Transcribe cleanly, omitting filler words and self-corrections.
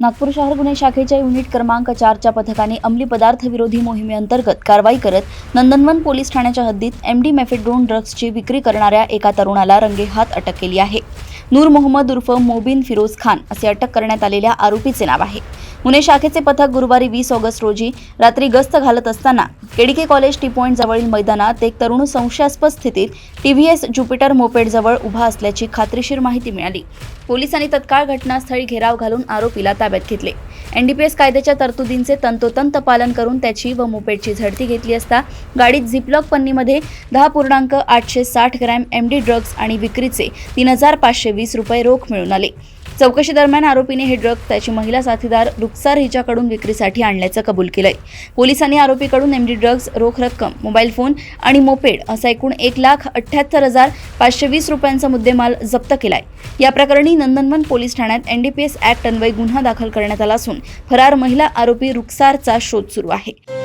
नागपूर शहर गुन्हे शाखेच्या युनिट क्रमांक 4च्या पथकाने अंमली पदार्थ विरोधी मोहिमेअंतर्गत कारवाई करत नंदनवन पोलीस ठाण्याच्या हद्दीत एमडी मेफेड्रोन ड्रग्सची विक्री करणाऱ्या एका तरुणाला रंगेहात अटक केली आहे। नूर मोहम्मद उर्फ मोबिन फिरोज खान असे अटक करण्यात आलेल्या आरोपीचे नाव आहे। गुन्हे शाखेचे पथक गुरुवारी 20 ऑगस्ट रोजी रात्री गस्त घालत असताना केडीके कॉलेज टी पॉइंट जवळील मैदानात एक तरुण संशयास्पद स्थितीत टीव्हीएस ज्युपिटर मोपेड जवळ उभा असल्याची खात्रीशीर माहिती मिळाली। पोलिसांनी तत्काळ घटनास्थळी घेराव घालून आरोपीला ताब्यात घेतले। एनडीपीएस कायद्याच्या तरतुदींचे तंतोतंत पालन करून त्याची व मोपेडची झडती घेतली असता गाडीत झिपलॉक पन्नीमध्ये 10.860 ग्रॅम एमडी ड्रग्ज आणि विक्रीचे 3520 रुपये रोख मिळून आले। चौकशी दरम्यान आरोपीने हे ड्रग्ज त्याची महिला साथीदार रुखसार हिच्याकडून विक्रीसाठी आणल्याचं कबूल केलंय। पोलिसांनी आरोपीकडून एमडी ड्रग्ज, रोख रक्कम, मोबाईल फोन आणि मोपेड असा एकूण 1,78,520 रुपयांचा मुद्देमाल जप्त केलाय। या प्रकरणी नंदनवन पोलीस ठाण्यात एनडीपीएस ऍक्ट अन्वये गुन्हा दाखल करण्यात आला असून फरार महिला आरोपी रुखसारचा शोध सुरू आहे।